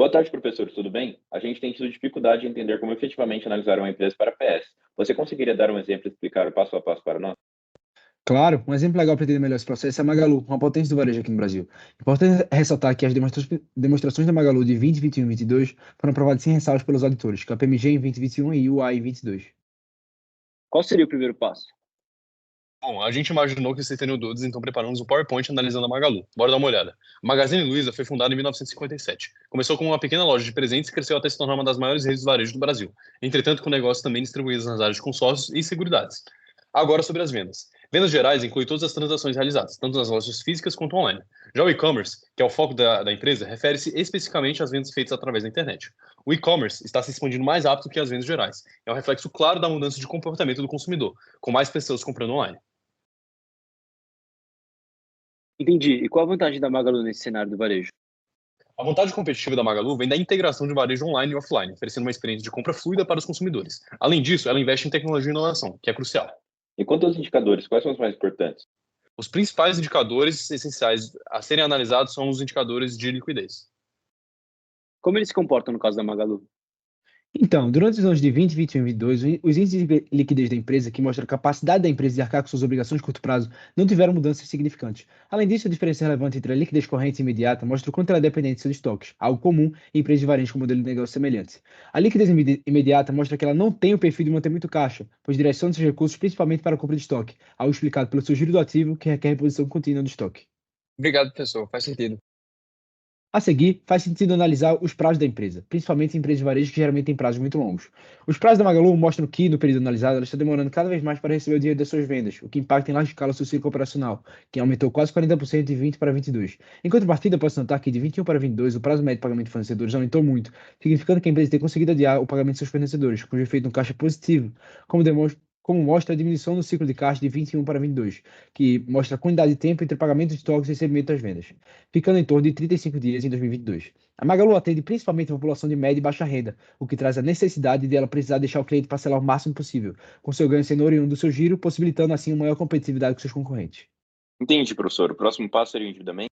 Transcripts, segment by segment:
Boa tarde, professor. Tudo bem? A gente tem tido dificuldade em entender como efetivamente analisar uma empresa para PS. Você conseguiria dar um exemplo e explicar o passo a passo para nós? Claro, um exemplo legal para entender melhor esse processo é a Magalu, uma potência do varejo aqui no Brasil. Importante ressaltar que as demonstrações da Magalu de 2021 e 2022 foram aprovadas sem ressalvas pelos auditores, que é a PMG em 2021 e o UA em 22. Qual seria o primeiro passo? Bom, a gente imaginou que vocês teriam dúvidas, então preparamos um PowerPoint analisando a Magalu. Bora dar uma olhada. A Magazine Luiza foi fundada em 1957. Começou como uma pequena loja de presentes e cresceu até se tornar uma das maiores redes de varejo do Brasil. Entretanto, com negócios também distribuídos nas áreas de consórcios e seguridades. Agora sobre as vendas. Vendas gerais incluem todas as transações realizadas, tanto nas lojas físicas quanto online. Já o e-commerce, que é o foco da empresa, refere-se especificamente às vendas feitas através da internet. O e-commerce está se expandindo mais rápido que as vendas gerais. É um reflexo claro da mudança de comportamento do consumidor, com mais pessoas comprando online. Entendi. E qual a vantagem da Magalu nesse cenário do varejo? A vantagem competitiva da Magalu vem da integração de varejo online e offline, oferecendo uma experiência de compra fluida para os consumidores. Além disso, ela investe em tecnologia e inovação, que é crucial. E quanto aos indicadores, quais são os mais importantes? Os principais indicadores essenciais a serem analisados são os indicadores de liquidez. Como eles se comportam no caso da Magalu? Então, durante os anos de 20, 21 e 22, os índices de liquidez da empresa, que mostram a capacidade da empresa de arcar com suas obrigações de curto prazo, não tiveram mudanças significantes. Além disso, a diferença relevante entre a liquidez corrente e imediata mostra o quanto ela é dependente de seus estoques, algo comum em empresas de varejo com modelo de negócio semelhante. A liquidez imediata mostra que ela não tem o perfil de manter muito caixa, pois direciona seus recursos principalmente para a compra de estoque, algo explicado pelo seu giro do ativo, que requer reposição contínua do estoque. Obrigado, professor. Faz sentido. A seguir, faz sentido analisar os prazos da empresa, principalmente em empresas de varejo que geralmente têm prazos muito longos. Os prazos da Magalu mostram que, no período analisado, ela está demorando cada vez mais para receber o dinheiro das suas vendas, o que impacta em larga escala o seu ciclo operacional, que aumentou quase 40% de 20 para 22. Em contrapartida, posso notar que de 21 para 22, o prazo médio de pagamento de fornecedores aumentou muito, significando que a empresa tem conseguido adiar o pagamento de seus fornecedores, cujo efeito no caixa é positivo, como mostra a diminuição no ciclo de caixa de 21 para 22, que mostra a quantidade de tempo entre pagamento de estoques e recebimento das vendas, ficando em torno de 35 dias em 2022. A Magalu atende principalmente a população de média e baixa renda, o que traz a necessidade de ela precisar deixar o cliente parcelar o máximo possível, com seu ganho sendo oriundo do seu giro, possibilitando assim uma maior competitividade com seus concorrentes. Entendi, professor. O próximo passo seria o endividamento?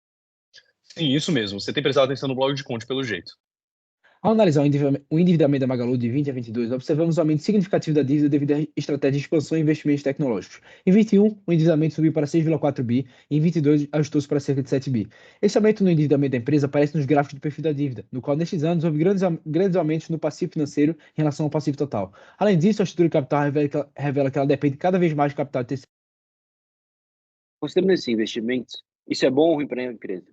Sim, isso mesmo. Você tem prestado atenção no blog de Conte, pelo jeito. Ao analisar o endividamento da Magalu de 20 a 22, observamos um aumento significativo da dívida devido à estratégia de expansão e investimentos tecnológicos. Em 21, o endividamento subiu para 6,4 bi e em 22 ajustou-se para cerca de 7 bi. Esse aumento no endividamento da empresa aparece nos gráficos do perfil da dívida, no qual nestes anos houve grandes aumentos no passivo financeiro em relação ao passivo total. Além disso, a estrutura de capital revela que ela depende cada vez mais de capital de terceiro. Considerando esses investimentos, isso é bom ou ruim para a empresa?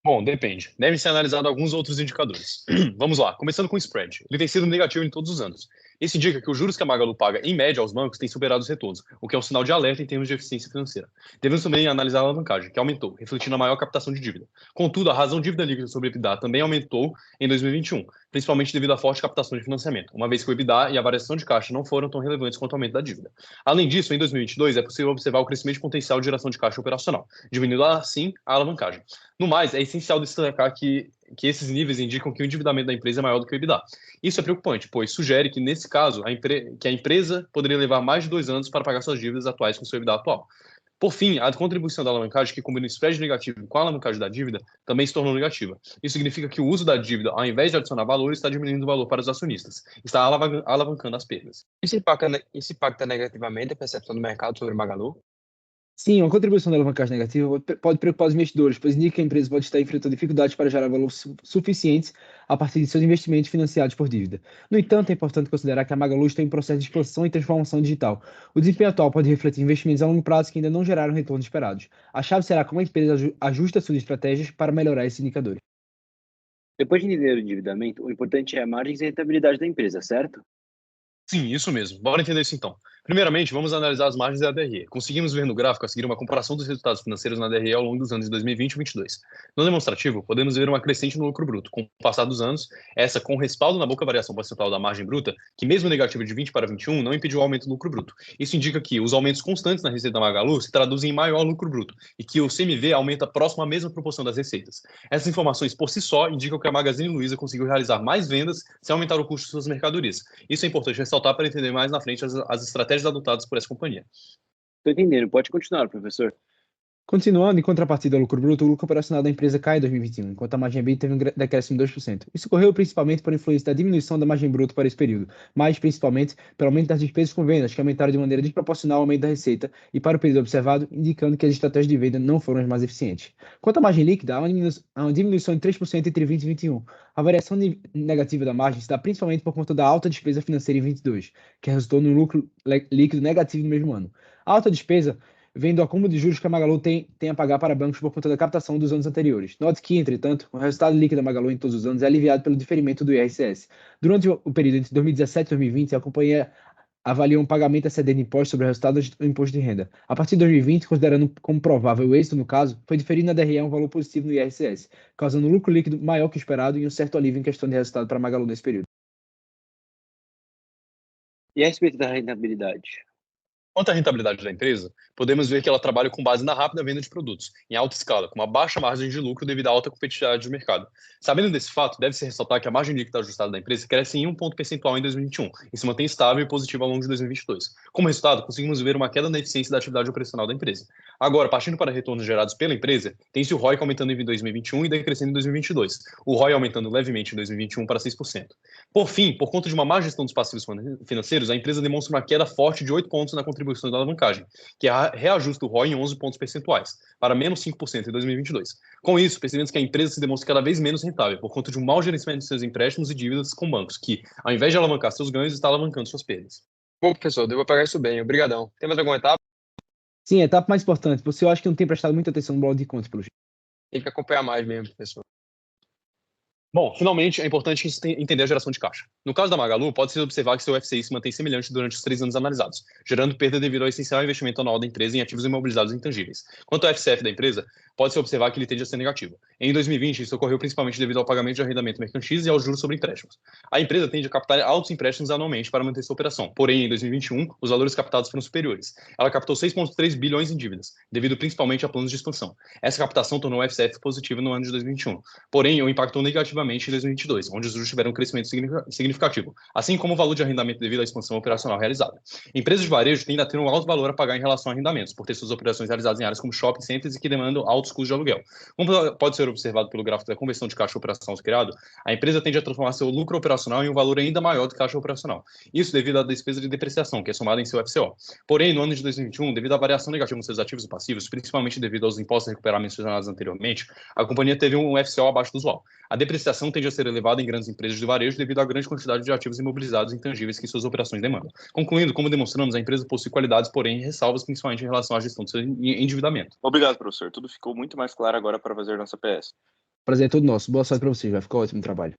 Bom, depende. Devem ser analisados alguns outros indicadores. Vamos lá, começando com o spread. Ele tem sido negativo em todos os anos. Isso indica que os juros que a Magalu paga, em média, aos bancos têm superado os retornos, o que é um sinal de alerta em termos de eficiência financeira. Devemos também analisar a alavancagem, que aumentou, refletindo a maior captação de dívida. Contudo, a razão dívida líquida sobre EBITDA também aumentou em 2021, principalmente devido à forte captação de financiamento, uma vez que o EBITDA e a variação de caixa não foram tão relevantes quanto o aumento da dívida. Além disso, em 2022, é possível observar o crescimento de potencial de geração de caixa operacional, diminuindo assim a alavancagem. No mais, é essencial destacar que esses níveis indicam que o endividamento da empresa é maior do que o EBITDA. Isso é preocupante, pois sugere que, nesse caso, que a empresa poderia levar mais de 2 anos para pagar suas dívidas atuais com seu EBITDA atual. Por fim, a contribuição da alavancagem, que combina o spread negativo com a alavancagem da dívida, também se tornou negativa. Isso significa que o uso da dívida, ao invés de adicionar valor, está diminuindo o valor para os acionistas, está alavancando as perdas. Isso impacta negativamente a percepção do mercado sobre o Magalu? Sim, uma contribuição da alavancagem negativa pode preocupar os investidores, pois indica que a empresa pode estar enfrentando dificuldades para gerar valor suficientes a partir de seus investimentos financiados por dívida. No entanto, é importante considerar que a Magalu está em processo de expansão e transformação digital. O desempenho atual pode refletir investimentos a longo prazo que ainda não geraram retornos esperados. A chave será como a empresa ajusta suas estratégias para melhorar esses indicadores. Depois de entender o endividamento, o importante é a margem e rentabilidade da empresa, certo? Sim, isso mesmo. Bora entender isso então. Primeiramente, vamos analisar as margens da DRE. Conseguimos ver no gráfico a seguir uma comparação dos resultados financeiros na DRE ao longo dos anos de 2020 e 2022. No demonstrativo, podemos ver uma crescente no lucro bruto. Com o passar dos anos, essa com respaldo na boa variação percentual da margem bruta, que mesmo negativa de 20 para 21, não impediu o aumento do lucro bruto. Isso indica que os aumentos constantes na receita da Magalu se traduzem em maior lucro bruto e que o CMV aumenta próximo à mesma proporção das receitas. Essas informações por si só indicam que a Magazine Luiza conseguiu realizar mais vendas sem aumentar o custo de suas mercadorias. Isso é importante ressaltar para entender mais na frente as estratégias adotadas por essa companhia. Estou entendendo. Pode continuar, professor. Continuando, em contrapartida ao lucro bruto, o lucro operacional da empresa cai em 2021, enquanto a margem EBITDA teve um decréscimo de 2%. Isso ocorreu principalmente por influência da diminuição da margem bruta para esse período, mas principalmente pelo aumento das despesas com vendas, que aumentaram de maneira desproporcional ao aumento da receita, e para o período observado, indicando que as estratégias de venda não foram as mais eficientes. Quanto à margem líquida, há uma diminuição de 3% entre 20 e 21. A variação negativa da margem se dá principalmente por conta da alta despesa financeira em 22, que resultou no lucro líquido negativo no mesmo ano. A alta despesa vem do acúmulo de juros que a Magalu tem a pagar para bancos por conta da captação dos anos anteriores. Note que, entretanto, o resultado líquido da Magalu em todos os anos é aliviado pelo diferimento do IRCS. Durante o período entre 2017 e 2020, a companhia avaliou um pagamento excedente de impostos sobre o resultado do imposto de renda. A partir de 2020, considerando como provável o êxito no caso, foi diferido na DRE um valor positivo no IRCS, causando um lucro líquido maior que o esperado e um certo alívio em questão de resultado para a Magalu nesse período. E a respeito da rentabilidade? Quanto à rentabilidade da empresa, podemos ver que ela trabalha com base na rápida venda de produtos, em alta escala, com uma baixa margem de lucro devido à alta competitividade do mercado. Sabendo desse fato, deve-se ressaltar que a margem líquida ajustada da empresa cresce em 1 ponto percentual em 2021 e se mantém estável e positiva ao longo de 2022. Como resultado, conseguimos ver uma queda na eficiência da atividade operacional da empresa. Agora, partindo para retornos gerados pela empresa, tem-se o ROIC aumentando em 2021 e decrescendo em 2022, o ROI aumentando levemente em 2021 para 6%. Por fim, por conta de uma má gestão dos passivos financeiros, a empresa demonstra uma queda forte de 8 pontos na contribuição da alavancagem, que reajusta o ROI em 11 pontos percentuais, para menos 5% em 2022. Com isso, percebemos que a empresa se demonstra cada vez menos rentável, por conta de um mau gerenciamento de seus empréstimos e dívidas com bancos, que, ao invés de alavancar seus ganhos, está alavancando suas perdas. Bom, professor, devo pegar isso bem. Obrigadão. Tem mais alguma etapa? Sim, a etapa mais importante. Você, eu acho que não tem prestado muita atenção no bloco de contas, pelo jeito. Tem que acompanhar mais mesmo, professor. Bom, finalmente, é importante entender a geração de caixa. No caso da Magalu, pode-se observar que seu FCI se mantém semelhante durante os 3 anos analisados, gerando perda devido ao essencial investimento anual da empresa em ativos imobilizados intangíveis. Quanto ao FCF da empresa, pode-se observar que ele tende a ser negativo. Em 2020, isso ocorreu principalmente devido ao pagamento de arrendamento mercantis e aos juros sobre empréstimos. A empresa tende a captar altos empréstimos anualmente para manter sua operação, porém, em 2021, os valores captados foram superiores. Ela captou 6,3 bilhões em dívidas, devido principalmente a planos de expansão. Essa captação tornou o FCF positivo no ano de 2021, porém, o impactou negativamente em 2022, onde os juros tiveram um crescimento significativo, assim como o valor de arrendamento devido à expansão operacional realizada. Empresas de varejo tendem a ter um alto valor a pagar em relação a arrendamentos, por ter suas operações realizadas em áreas como shopping centers e que demandam altos custos de aluguel. Como pode ser observado pelo gráfico da conversão de caixa operacional criado, a empresa tende a transformar seu lucro operacional em um valor ainda maior do que caixa operacional. Isso devido à despesa de depreciação, que é somada em seu FCO. Porém, no ano de 2021, devido à variação negativa nos seus ativos e passivos, principalmente devido aos impostos a recuperar mencionados anteriormente, a companhia teve um FCO abaixo do usual. A depreciação tende a ser elevada em grandes empresas de varejo devido à grande quantidade de ativos imobilizados intangíveis que suas operações demandam. Concluindo, como demonstramos, a empresa possui qualidades, porém ressalvas, principalmente em relação à gestão do seu endividamento. Obrigado, professor. Tudo ficou muito mais claro agora para fazer nossa PS. Prazer é todo nosso. Boa sorte para vocês, vai ficar ótimo o trabalho.